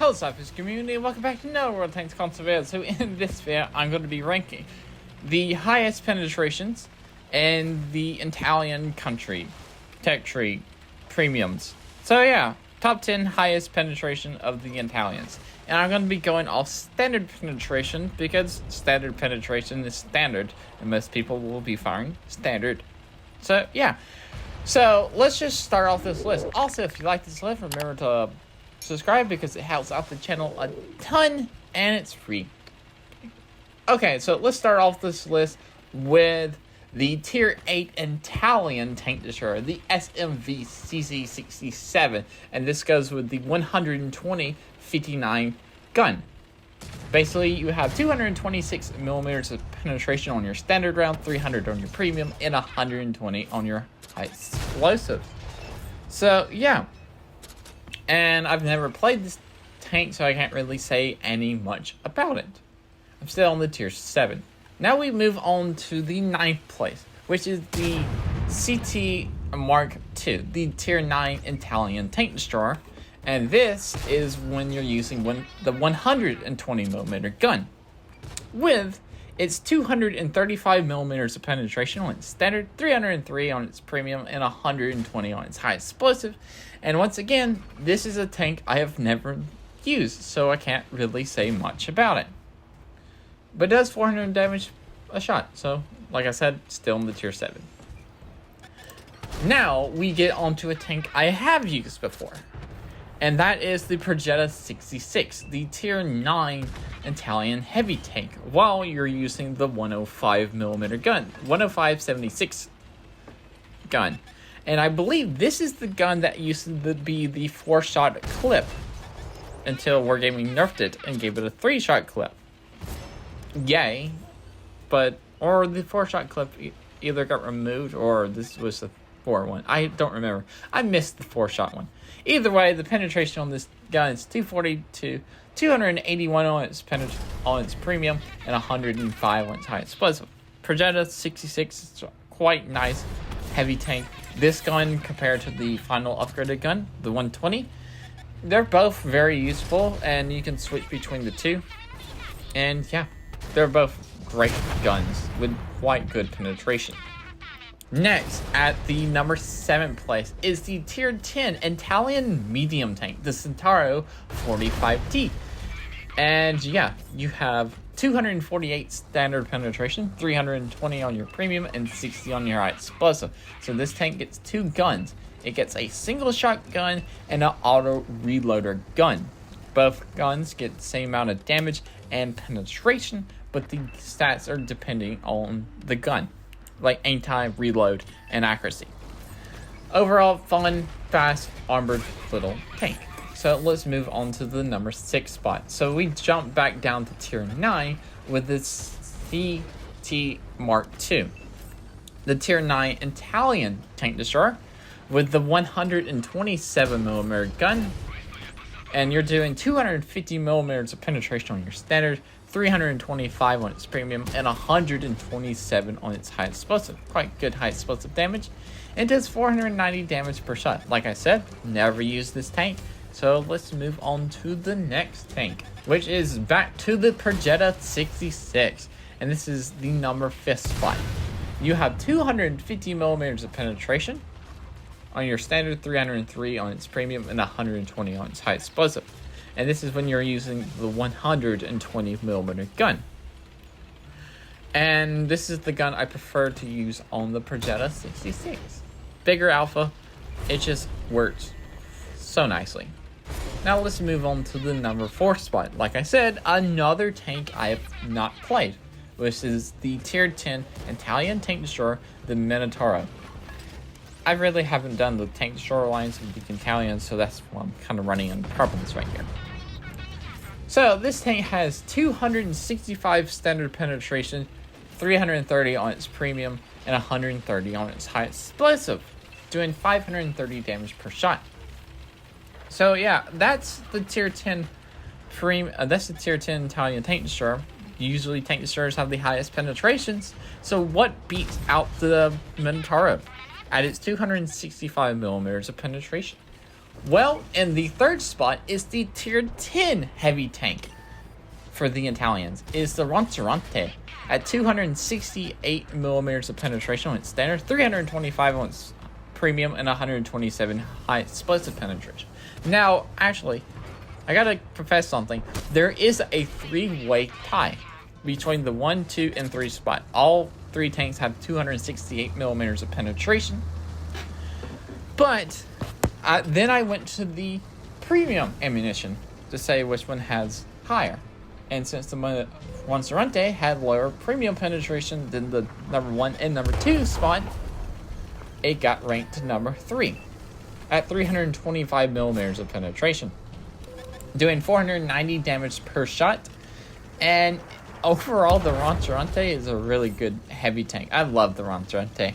Hello SLAPAFISH community, welcome back to another World Tanks console video. So in this video, I'm going to be ranking the highest penetrations in the Italian country tech tree premiums. So yeah, top 10 highest penetration of the Italians. And I'm going to be going off standard penetration because standard penetration is standard and most people will be firing standard. So yeah, so let's just start off this list. Also, if you like this list, remember to subscribe because it helps out the channel a ton and it's free. Okay, so let's start off this list with the tier 8 Italian tank destroyer, the SMV CC67, and this goes with the 120-59 gun. Basically, you have 226 millimeters of penetration on your standard round, 300 on your premium, and 120 on your high explosive. So yeah. And I've never played this tank, so I can't really say any much about it. I'm still on the tier 7. Now we move on to the 9th place, which is the CT Mark II, the tier 9 Italian tank destroyer. And this is when you're using the 120mm gun, with its 235 millimeters of penetration on its standard, 303 on its premium, and 120 on its high explosive. And once again, this is a tank I have never used, so I can't really say much about it. But it does 400 damage a shot, so like I said, still in the tier 7. Now we get onto a tank I have used before, and that is the Progetta 66, the tier 9 Italian heavy tank, while you're using the 105mm gun, 105-76 gun. And I believe this is the gun that used to be the 4-shot clip until Wargaming nerfed it and gave it a 3-shot clip. Yay. Or the 4-shot clip either got removed or this was the 4 one. I don't remember. I missed the 4-shot one. Either way, the penetration on this gun is 242, 281 on its premium, and 105 on its high explosive. Progetta 66 is quite nice heavy tank. This gun compared to the final upgraded gun, the 120, they're both very useful and you can switch between the two. And yeah, they're both great guns with quite good penetration. Next, at the number 7 place, is the tier 10 Italian medium tank, the Centauro 45T. And yeah, you have 248 standard penetration, 320 on your premium, and 60 on your high explosive. So this tank gets 2 guns. It gets a single shot gun and an auto reloader gun. Both guns get the same amount of damage and penetration, but the stats are depending on the gun, like aim time, reload, and accuracy. Overall, fun, fast, armored little tank. So let's move on to the number 6 spot. So we jump back down to tier 9 with this CT Mark II, the tier 9 Italian tank destroyer with the 127mm gun. And you're doing 250 millimeters of penetration on your standard, 325 on its premium, and 127 on its high explosive. Quite good high explosive damage. It does 490 damage per shot. Like I said, never used this tank. So let's move on to the next tank, which is back to the Progetta 66. And this is the number 5th spot. You have 250 millimeters of penetration on your standard, 303 on its premium, and 120 on its high explosive. And this is when you're using the 120mm gun. And this is the gun I prefer to use on the Progetta 66. Bigger alpha, it just works so nicely. Now let's move on to the number 4 spot. Like I said, another tank I have not played, which is the tier 10 Italian tank destroyer, the Minotauro. I really haven't done the tank destroyer lines with the Italians, so that's why I'm kind of running into problems right here. So this tank has 265 standard penetration, 330 on its premium, and 130 on its high explosive, doing 530 damage per shot. So yeah, that's the tier 10 that's the tier 10 Italian tank destroyer. Usually tank destroyers have the highest penetrations. So what beats out the Minotauro at its 265 millimeters of penetration? Well, in the third spot is the tier 10 heavy tank for the Italians. Is the Ronzerante at 268 millimeters of penetration on its standard, 325 on its premium, and 127 high explosive penetration. Now, actually, I gotta profess something. There is a three-way tie between the 1, 2, and 3 spot. All three tanks have 268 millimeters of penetration. But then I went to the premium ammunition to say which one has higher. And since the Ronzerante had lower premium penetration than the number 1 and number 2 spot, it got ranked to number 3 at 325 millimeters of penetration, doing 490 damage per shot. And overall, the Ronzerante is a really good heavy tank. I love the Ronzerante.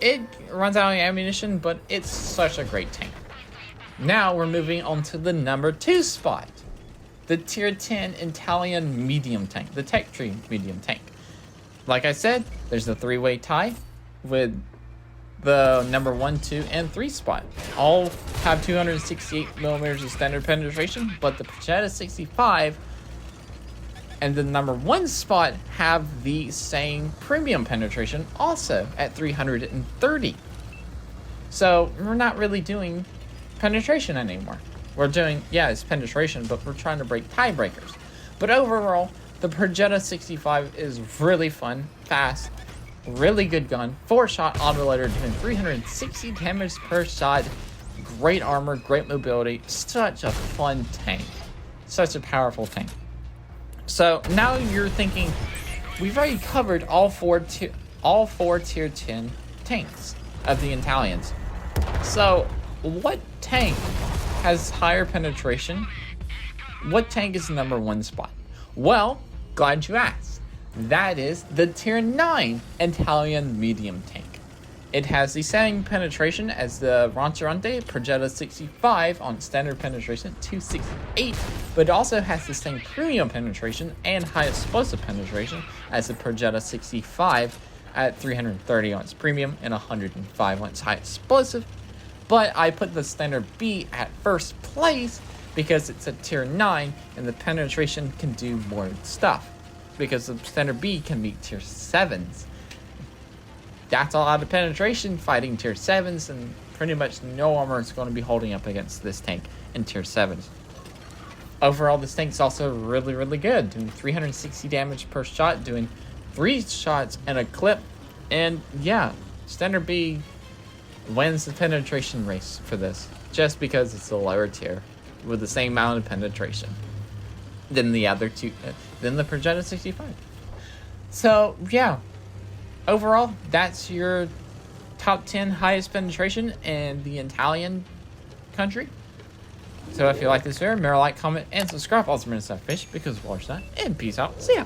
It runs out of ammunition, but it's such a great tank. Now we're moving on to the number 2 spot, the tier 10 Italian medium tank, the Tech Tree medium tank. Like I said, there's a three-way tie with the number 1, 2, and 3 spot. All have 268 millimeters of standard penetration, but the Projetta 65 and the number 1 spot have the same premium penetration, also at 330. So we're not really doing penetration anymore. We're doing, yeah, it's penetration, but we're trying to break tiebreakers. But overall, the Projetta 65 is really fun, fast, really good gun, 4-shot autoloader doing 360 damage per shot, great armor, great mobility, such a fun tank, such a powerful tank. So now you're thinking, we've already covered all four tier 10 tanks of the Italians. So what tank has higher penetration? What tank is the number 1 spot? Well, glad you asked. That is the tier 9 Italian medium tank. It has the same penetration as the Ronzerante Projetta 65 on standard penetration, 268, but it also has the same premium penetration and high explosive penetration as the Projetta 65 at 330 on its premium and 105 on its high explosive. But I put the standard B at first place because it's a tier 9 and the penetration can do more stuff, because the standard B can meet tier 7s. That's a lot of penetration fighting tier 7s, and pretty much no armor is going to be holding up against this tank in tier 7s. Overall, this tank is also really, really good, doing 360 damage per shot, doing 3 shots in a clip. And yeah, standard B wins the penetration race for this, just because it's a lower tier with the same amount of penetration than the other two, than the Projetta 65. So yeah, overall, that's your top 10 highest penetration in the Italian country. So if you like this video, remember to like, comment, and subscribe. Also, remember to fish because watch that, and peace out. See ya.